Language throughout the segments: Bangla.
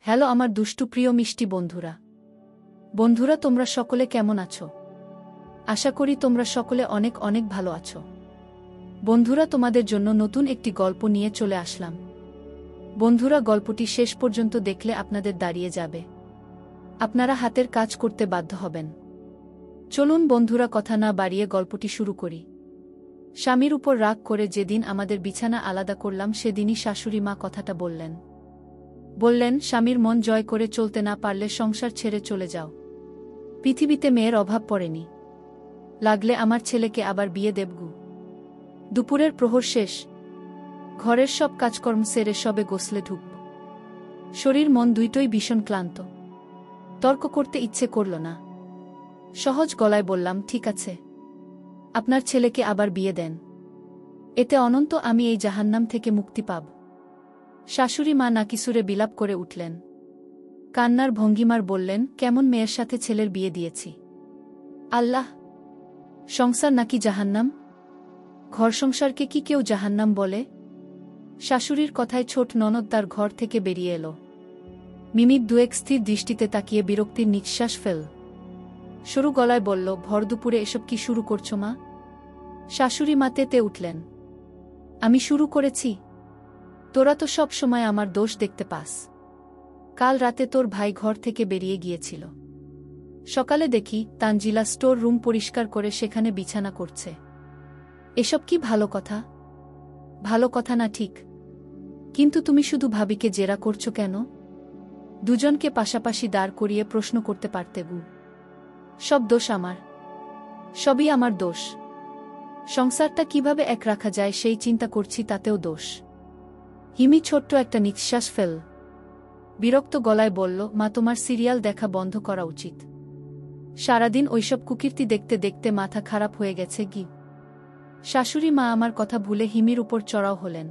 হ্যালো আমার দুষ্টু প্রিয় মিষ্টি বন্ধুরা। বন্ধুরা, তোমরা সকলে কেমন আছো? আশা করি তোমরা সকলে অনেক অনেক ভালো আছো। বন্ধুরা, তোমাদের জন্য নতুন একটি গল্প নিয়ে চলে আসলাম। বন্ধুরা, গল্পটি শেষ পর্যন্ত দেখলে আপনাদের দাঁড়িয়ে যাবে, আপনারা হাতের কাজ করতে বাধ্য হবেন। চলুন বন্ধুরা, কথা না বাড়িয়ে গল্পটি শুরু করি। স্বামীর উপর রাগ করে যেদিন আমাদের বিছানা আলাদা করলাম সেদিনই শাশুড়ি মা কথাটা বললেন, স্বামীর মন জয় করে চলতে না পারলে সংসার ছেড়ে চলে যাও। পৃথিবীতে মেয়ের অভাব পড়েনি, লাগলে আমার ছেলেকে আবার বিয়ে দেবগু। দুপুরের প্রহর শেষ, ঘরের সব কাজকর্ম সেরে সবে গোসলে ঢুকব। শরীর মন দুইটোই ভীষণ ক্লান্ত, তর্ক করতে ইচ্ছে করল না। সহজ গলায় বললাম, ঠিক আছে, আপনার ছেলেকে আবার বিয়ে দেন, এতে অনন্ত আমি এই জাহান্নাম থেকে মুক্তি পাব। শাশুড়ি মা নাকিসুরে বিলাপ করে উঠলেন, কান্নার ভঙ্গিমার বললেন, কেমন মেয়ের সাথে ছেলের বিয়ে দিয়েছি। আল্লাহ, সংসার নাকি জাহান্নাম? ঘর সংসারকে কি কেউ জাহান্নাম বলে? শাশুড়ির কথায় ছোট ননদ তার ঘর থেকে বেরিয়ে এলো। মিনিট দুয়েক স্থির দৃষ্টিতে তাকিয়ে বিরক্তির নিঃশ্বাস ফেল। সরু গলায় বলল, ভর দুপুরে এসব কি শুরু করছো মা? শাশুড়ি মা তেতে উঠলেন, আমি শুরু করেছি? তোরা তো সব সময় আমার দোষ দেখতে পাস। কাল রাতে তোর ভাই ঘর থেকে বেরিয়ে গিয়েছিল, সকালে দেখি তানজিলা স্টোর রুম পরিষ্কার করে সেখানে বিছানা করছে। এসব কি ভালো কথা? ভালো কথা না ঠিক, কিন্তু তুমি শুধু ভাবিকে জেরা করছো কেন? দুজনকে পাশাপাশি দাঁড় করিয়ে প্রশ্ন করতে পারতে গু। সব দোষ আমার, সবই আমার দোষ। সংসারটা কিভাবে এক রাখা যায় সেই চিন্তা করছি, তাতেও দোষ। হিমি ছোট্ট একটা নিঃশ্বাস ফেল। বিরক্ত গলায় বলল, মা তোমার সিরিয়াল দেখা বন্ধ করা উচিত। সারাদিন ওইসব কুকীর্তি দেখতে দেখতে মাথা খারাপ হয়ে গেছে কি? শাশুড়ি মা আমার কথা ভুলে হিমির উপর চড়াও হলেন।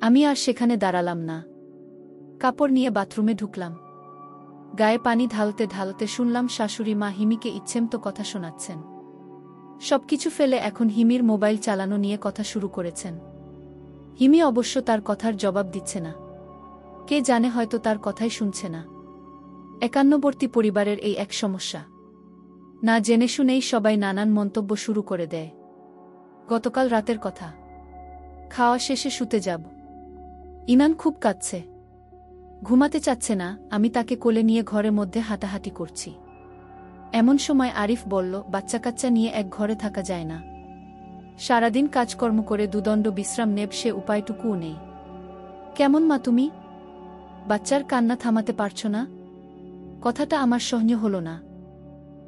আমি আর সেখানে দাঁড়ালাম না, কাপড় নিয়ে বাথরুমে ঢুকলাম। গায়ে পানি ঢালতে ঢালতে শুনলাম শাশুড়ি মা হিমিকে ইচ্ছেমতো কথা শোনাচ্ছেন। সবকিছু ফেলে এখন হিমির মোবাইল চালানো নিয়ে কথা শুরু করেছেন। হিমি অবশ্য তার কথার জবাব দিচ্ছে না, কে জানে হয়তো তার কথাই শুনছে না। একান্নবর্তী পরিবারের এই এক সমস্যা, না জেনে শুনেই সবাই নানান মন্তব্য শুরু করে দেয়। গতকাল রাতের কথা, খাওয়া শেষে শুতে যাব, ইনান খুব কাঁদছে, ঘুমাতে চাচ্ছে না। আমি তাকে কোলে নিয়ে ঘরের মধ্যে হাঁটাহাঁটি করছি। এমন সময় আরিফ বলল, বাচ্চা কাচ্চা নিয়ে এক ঘরে থাকা যায় না, সারাদিন কাজকর্ম করে দুদণ্ড বিশ্রাম নেব সে উপায়টুকুও নেই। কেমন মা তুমি? বাচ্চার কান্না থামাতে পারছো না? কথাটা আমার সহ্য হল না।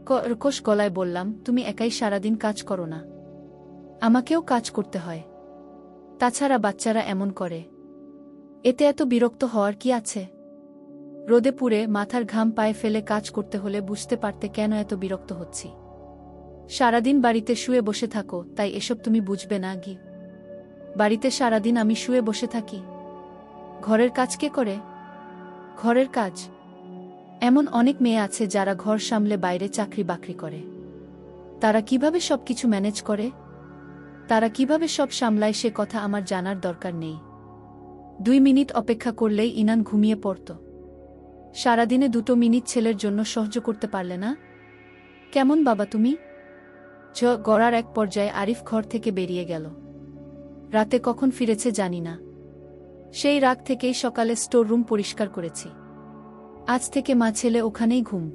কর্কশ গলায় বললাম, তুমি একাই সারাদিন কাজ করো না, আমাকেও কাজ করতে হয়। তাছাড়া বাচ্চারা এমন করে, এতে এত বিরক্ত হওয়ার কি আছে? রোদে পুড়ে মাথার ঘাম পায়ে ফেলে কাজ করতে হলে বুঝতে পারতে কেন এত বিরক্ত হচ্ছি। সারাদিন বাড়িতে শুয়ে বসে থাকো, তাই এসব তুমি বুঝবে না গি। বাড়িতে সারাদিন আমি শুয়ে বসে থাকি, ঘরের কাজ কে করে? ঘরের কাজ এমন অনেক মেয়ে আছে যারা ঘর সামলে বাইরে চাকরি বাকরি করে। তারা কিভাবে সবকিছু ম্যানেজ করে, তারা কিভাবে সব সামলায় সে কথা আমার জানার দরকার নেই। 2 মিনিট অপেক্ষা করলেই ইনান ঘুমিয়ে পড়ত। সারাদিনে 2 মিনিট ছেলের জন্য সহ্য করতে পারলে না? কেমন বাবা তুমি? গড়ার এক পর্যায়ে আরিফ ঘর থেকে বেরিয়ে গেল। রাতে কখন ফিরেছে জানি না। সেই রাগ থেকেই সকালে স্টোর রুম পরিষ্কার করেছি। আজ থেকে মা ছেলে ওখানেই ঘুম,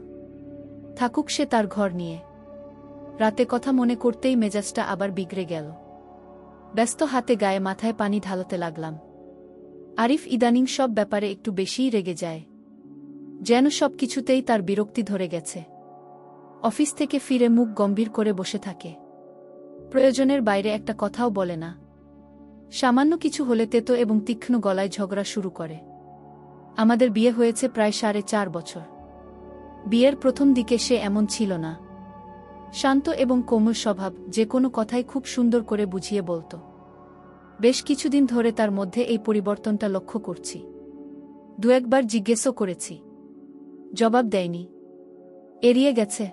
থাকুক সে তার ঘর নিয়ে। রাতে কথা মনে করতেই মেজাজটা আবার বিগড়ে গেল। ব্যস্ত হাতে গায়ে মাথায় পানি ঢালতে লাগলাম। আরিফ ইদানিং সব ব্যাপারে একটু বেশিই রেগে যায়, যেন সব কিছুতেই তার বিরক্তি ধরে গেছে। অফিস থেকে ফিরে মুখ গম্ভীর করে বসে থাকে, প্রয়োজনের বাইরে একটা কথাও বলে না। সামান্য কিছু হলে তেতো এবং তীক্ষ্ণ গলায় ঝগড়া শুরু করে। আমাদের বিয়ে হয়েছে প্রায় 4.5 বছর। বিয়ের প্রথম দিকে সে এমন ছিল না, শান্ত এবং কোমল স্বভাব, যে কোনো কথাই খুব সুন্দর করে বুঝিয়ে বলতো। বেশ কিছুদিন ধরে তার মধ্যে এই পরিবর্তনটা লক্ষ্য করছি। 2 একবার জিজ্ঞেসও করেছি, জবাব দেয়নি, এড়িয়ে গেছে।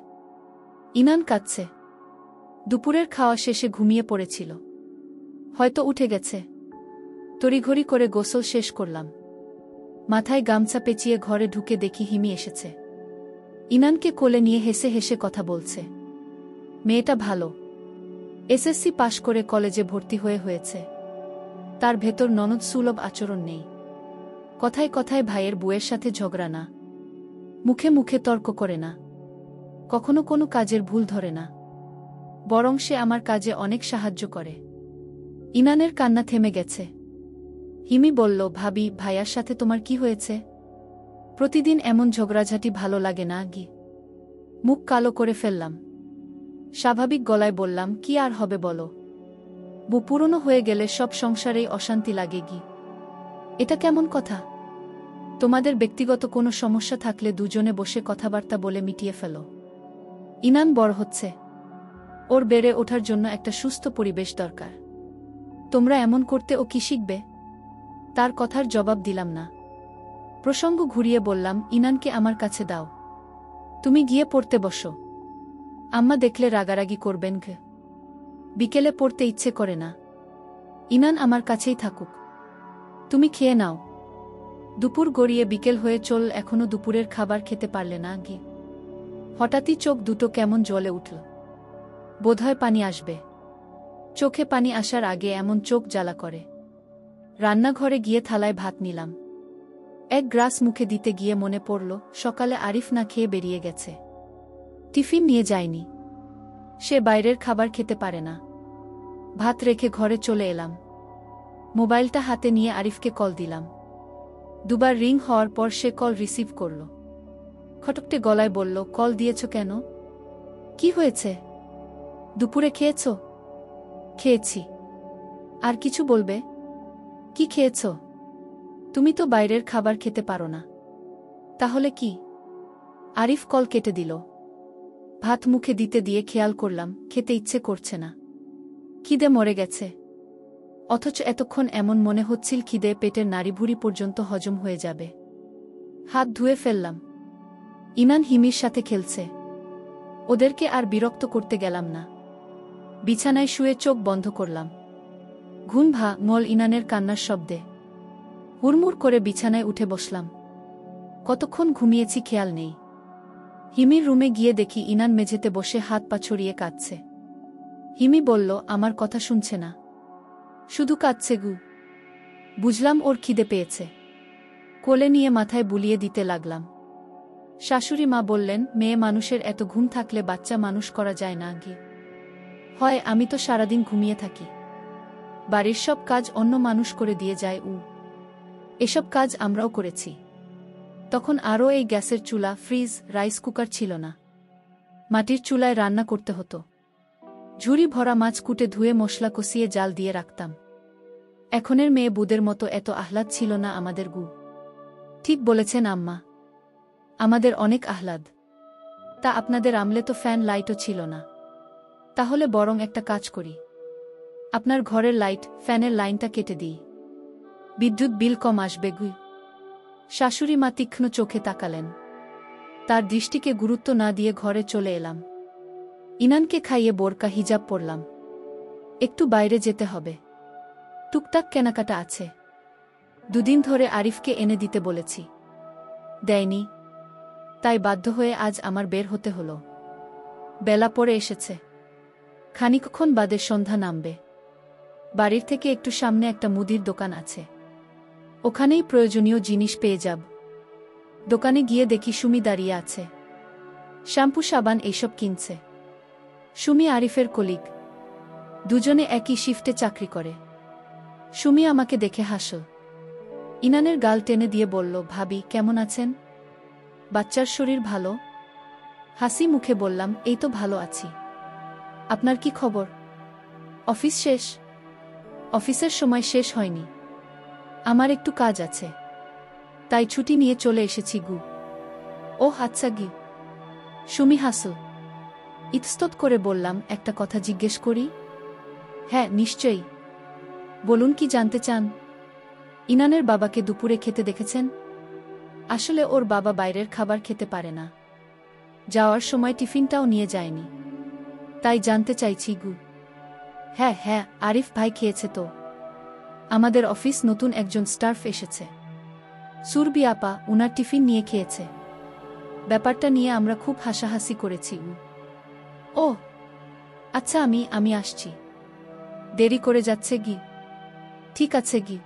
ইনান কাঁদছে, দুপুরের খাওয়া শেষে ঘুমিয়ে পড়েছিল, হয়তো উঠে গেছে। তড়িঘড়ি করে গোসল শেষ করলাম। মাথায় গামছা পেঁচিয়ে ঘরে ঢুকে দেখি হিমি এসেছে। ইনানকে কোলে নিয়ে হেসে হেসে কথা বলছে। মেয়েটা ভালো, এসএসসি পাশ করে কলেজে ভর্তি হয়েছে। তার ভেতর ননদ সুলভ আচরণ নেই। কথায় কথায় ভাইয়ের বউয়ের সাথে ঝগড়া না, মুখে মুখে তর্ক করে না, কখনো কোনো কাজের ভুল ধরে না, বরং সে আমার কাজে অনেক সাহায্য করে। ইনানের কান্না থেমে গেছে। হিমি বলল, ভাবি, ভাইয়ার সাথে তোমার কি হয়েছে? প্রতিদিন এমন ঝগড়াঝাটি ভালো লাগে না গি। মুখ কালো করে ফেললাম। স্বাভাবিক গলায় বললাম, কি আর হবে বলো, বউ পুরনো হয়ে গেলে সব সংসারেই অশান্তি লাগে গি। এটা কেমন কথা? তোমাদের ব্যক্তিগত কোনো সমস্যা থাকলে দুজনে বসে কথাবার্তা বলে মিটিয়ে ফেলো। ইনান বড় হচ্ছে, ওর বেড়ে ওঠার জন্য একটা সুস্থ পরিবেশ দরকার। তোমরা এমন করতে ও কি শিখবে? তার কথার জবাব দিলাম না। প্রসঙ্গ ঘুরিয়ে বললাম, ইনানকে আমার কাছে দাও, তুমি গিয়ে পড়তে বসো। আম্মা দেখলে রাগারাগি করবেন গে। বিকেলে পড়তে ইচ্ছে করে না। ইনান আমার কাছেই থাকুক, তুমি খেয়ে নাও। দুপুর গড়িয়ে বিকেল হয়ে চল, এখনো দুপুরের খাবার খেতে পারলে না গি। হঠাৎই চোখ দুটো কেমন জ্বলে উঠল। বোধহয় পানি আসবে। চোখে পানি আসার আগে এমন চোখ জ্বালা করে। রান্নাঘরে গিয়ে থালায় ভাত নিলাম। এক গ্রাস মুখে দিতে গিয়ে মনে পড়ল, সকালে আরিফ না খেয়ে বেরিয়ে গেছে, টিফিন নিয়ে যায়নি। সে বাইরের খাবার খেতে পারে না। ভাত রেখে ঘরে চলে এলাম। মোবাইলটা হাতে নিয়ে আরিফকে কল দিলাম। দুবার রিং হওয়ার পর সে কল রিসিভ করল। খটকটে গলায় বলল, কল দিয়েছ কেন? কি হয়েছে? দুপুরে খেয়েছ? খেয়েছি। আর কিছু বলবে? কি খেয়েছ? তুমি তো বাইরের খাবার খেতে পারো না। তাহলে কি? আরিফ কল কেটে দিল। ভাত মুখে দিতে দিয়ে খেয়াল করলাম খেতে ইচ্ছে করছে না। খিদে মরে গেছে। অথচ এতক্ষণ এমন মনে হচ্ছিল খিদে পেটের নাড়িভুড়ি পর্যন্ত হজম হয়ে যাবে। হাত ধুয়ে ফেললাম। ইনান হিমির সাথে খেলছে। ওদেরকে আর বিরক্ত করতে গেলাম না। বিছানায় শুয়ে চোখ বন্ধ করলাম। ঘুম মল ইনানের কান্নার শব্দে। হুড়মুড় করে বিছানায় উঠে বসলাম। কতক্ষণ ঘুমিয়েছি খেয়াল নেই। হিমির রুমে গিয়ে দেখি ইনান মেঝেতে বসে হাত পা ছড়িয়ে কাঁদছে। হিমি বলল, আমার কথা শুনছে না, শুধু কাঁদছে গু। বুঝলাম ওর খিদে পেয়েছে। কোলে নিয়ে মাথায় বুলিয়ে দিতে লাগলাম। শাশুড়ি মা বললেন, মেয়ে মানুষের এত ঘুম থাকলে বাচ্চা মানুষ করা যায় না গিয়ে। হয়, আমি তো সারাদিন ঘুমিয়ে থাকি। বাড়ির সব কাজ অন্য মানুষ করে দিয়ে যায় উ। এসব কাজ আমরাও করেছি। তখন আরও এই গ্যাসের চুলা, ফ্রিজ, রাইস কুকার ছিল না। মাটির চুলায় রান্না করতে হতো। ঝুড়ি ভরা মাছ কুটে ধুয়ে মশলা কষিয়ে জাল দিয়ে রাখতাম। এখনের মেয়ে বুদের মতো এত আহ্লাদ ছিল না আমাদের গু। ঠিক বলেছেন আম্মা, আমাদের অনেক আহ্লাদ। তা আপনাদের আমলে তো ফ্যান লাইটও ছিল না। তাহলে বরং একটা কাজ করি, আপনার ঘরের লাইট ফ্যানের লাইনটা কেটে দিই, বিদ্যুৎ বিল কম আসবে গু। শাশুড়ি মা তীক্ষ্ণ চোখে তাকালেন। তার দৃষ্টিকে গুরুত্ব না দিয়ে ঘরে চলে এলাম। ইনানকে খাইয়ে বোরকা হিজাব পরলাম। একটু বাইরে যেতে হবে, টুকটাক কেনাকাটা আছে। দুদিন ধরে আরিফকে এনে দিতে বলেছি, দেয়নি। তাই বাধ্য হয়ে আজ আমার বের হতে হলো। বেলা পড়ে এসেছে। খানিকক্ষণ বাদে সন্ধ্যা নামবে। বাড়ির থেকে একটু সামনে একটা মুদির দোকান আছে, ওখানেই প্রয়োজনীয় জিনিস পেয়ে যাব। দোকানে গিয়ে দেখি সুমি দাঁড়িয়ে আছে। শ্যাম্পু সাবান এইসব কিনছে। সুমি আরিফের কলিগ, দুজনে একই শিফটে চাকরি করে। সুমি আমাকে দেখে হাসল। ইনানের গাল টেনে দিয়ে বলল, ভাবি কেমন আছেন? বাচ্চার শরীর ভালো? হাসি মুখে বললাম, এই তো ভালো আছি। আপনার কি খবর? অফিস শেষ? অফিসের সময় শেষ হয়নি, আমার একটু কাজ আছে, তাই ছুটি নিয়ে চলে এসেছি গু। ও আচ্ছা গি। সুমি হাসল। ইতস্তত করে বললাম, একটা কথা জিজ্ঞেস করি? হ্যাঁ নিশ্চয়ই, বলুন কি জানতে চান? ইনানের বাবাকে দুপুরে খেতে দেখেছেন? আসলে ওর বাবা বাইরের খাবার খেতে পারে না। যাওয়ার সময় টিফিনটাও নিয়ে যায়নি, তাই জানতে চাইছি গু। হ্যাঁ হ্যাঁ, আরিফ ভাই খেয়েছে তো। আমাদের অফিস নতুন একজন স্টাফ এসেছে, সুরবি আপা উনার টিফিন নিয়ে খেয়েছে। ব্যাপারটা নিয়ে আমরা খুব হাসাহাসি করেছি। ও আচ্ছা, আমি আসছি। দেরি করে যাচ্ছে গি? ঠিক আছে গি।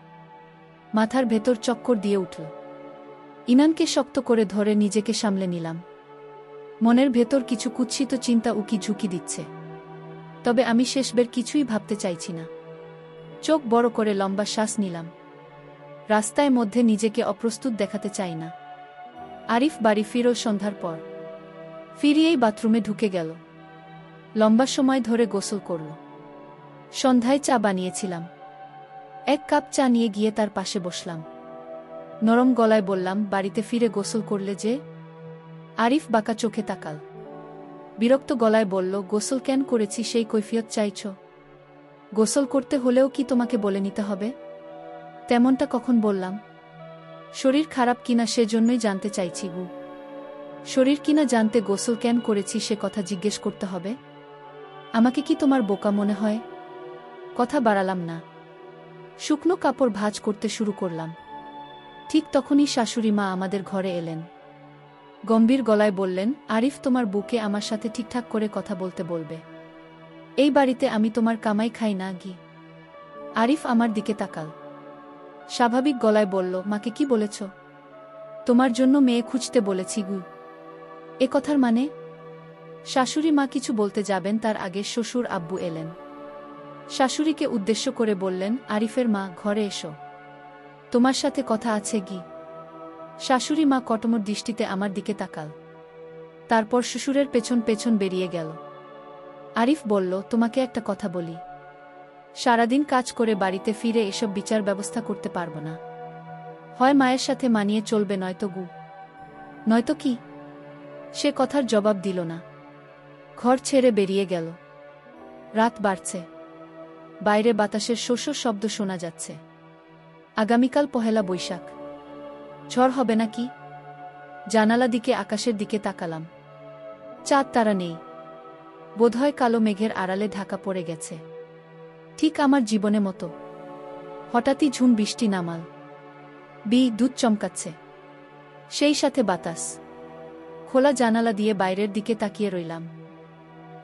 মাথার ভেতর চক্কর দিয়ে উঠল। ইনানকে শক্ত করে ধরে নিজেকে সামলে নিলাম। মনের ভেতর কিছু কুৎসিত চিন্তা উকি ঝুঁকি দিচ্ছে, তবে আমি শেষবার কিছুই ভাবতে চাইছি না। চোখ বড় করে লম্বা শ্বাস নিলাম। রাস্তায় মধ্যে নিজেকে অপ্রস্তুত দেখাতে চাই না। আরিফ বাড়ি ফিরল সন্ধ্যার পর। ফিরিয়েই বাথরুমে ঢুকে গেল। লম্বা সময় ধরে গোসল করল। সন্ধ্যায় চা বানিয়েছিলাম। 1 কাপ চা নিয়ে গিয়ে তার পাশে বসলাম। নরম গলায় বললাম, বাড়িতে ফিরে গোসল করলে যে? আরিফ বাঁকা চোখে তাকাল। বিরক্ত গলায় বলল, গোসল কেন করেছি সেই কৈফিয়ত চাইছ? গোসল করতে হলেও কি তোমাকে বলে নিতে হবে? তেমনটা কখন বললাম? শরীর খারাপ কিনা সেজন্যই জানতে চাইছি গু। শরীর কিনা জানতে গোসল কেন করেছি সে কথা জিজ্ঞেস করতে হবে? আমাকে কি তোমার বোকা মনে হয়? কথা বাড়ালাম না। শুকনো কাপড় ভাঁজ করতে শুরু করলাম। ঠিক তখনই শাশুড়ি মা আমাদের ঘরে এলেন। গম্ভীর গলায় বললেন, আরিফ তোমার বুকে আমার সাথে ঠিকঠাক করে কথা বলতে বলবে। এই বাড়িতে আমি তোমার কামাই খাই না গি। আরিফ আমার দিকে তাকাল। স্বাভাবিক গলায় বলল, মাকে কি বলেছ? তোমার জন্য মেয়ে খুঁজতে বলেছি গু। এ কথার মানে? শাশুড়ি মা কিছু বলতে যাবেন তার আগে শ্বশুর আব্বু এলেন। শাশুড়িকে উদ্দেশ্য করে বললেন, আরিফের মা, ঘরে এসো, তোমার সাথে কথা আছে গি। শাশুড়ি মা কটমট দৃষ্টিতে আমার দিকে তাকাল। তারপর শ্বশুরের পেছন পেছন বেরিয়ে গেল। আরিফ বলল, তোমাকে একটা কথা বলি। সারাদিন কাজ করে বাড়িতে ফিরে এসব বিচার ব্যবস্থা করতে পারব না। হয় মায়ের সাথে মানিয়ে চলবে, নয়তো গু। নয়তো কি? সে কথার জবাব দিল না। ঘর ছেড়ে বেরিয়ে গেল। রাত বাড়ছে। বাইরে বাতাসের শস্য শব্দ শোনা যাচ্ছে। আগামীকাল পহেলা বৈশাখ। ঝড় হবে নাকি? জানালা দিকে আকাশের দিকে তাকালাম। চাঁদ তারা নেই। বোধহয় কালো মেঘের আড়ালে ঢাকা পড়ে গেছে, ঠিক আমার জীবনে মতো। হঠাৎই ঝুম বৃষ্টি নামাল। দুধ চমকাচ্ছে, সেই সাথে বাতাস। খোলা জানালা দিয়ে বাইরের দিকে তাকিয়ে রইলাম।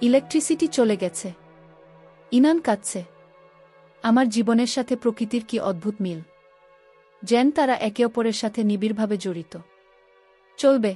ইলেকট্রিসিটি চলে গেছে। ইনান কাঁদছে। আমার জীবনের সাথে প্রকৃতির কি অদ্ভুত মিল। যেন তারা একে অপরের সাথে নিবিড়ভাবে জড়িত। চলবে।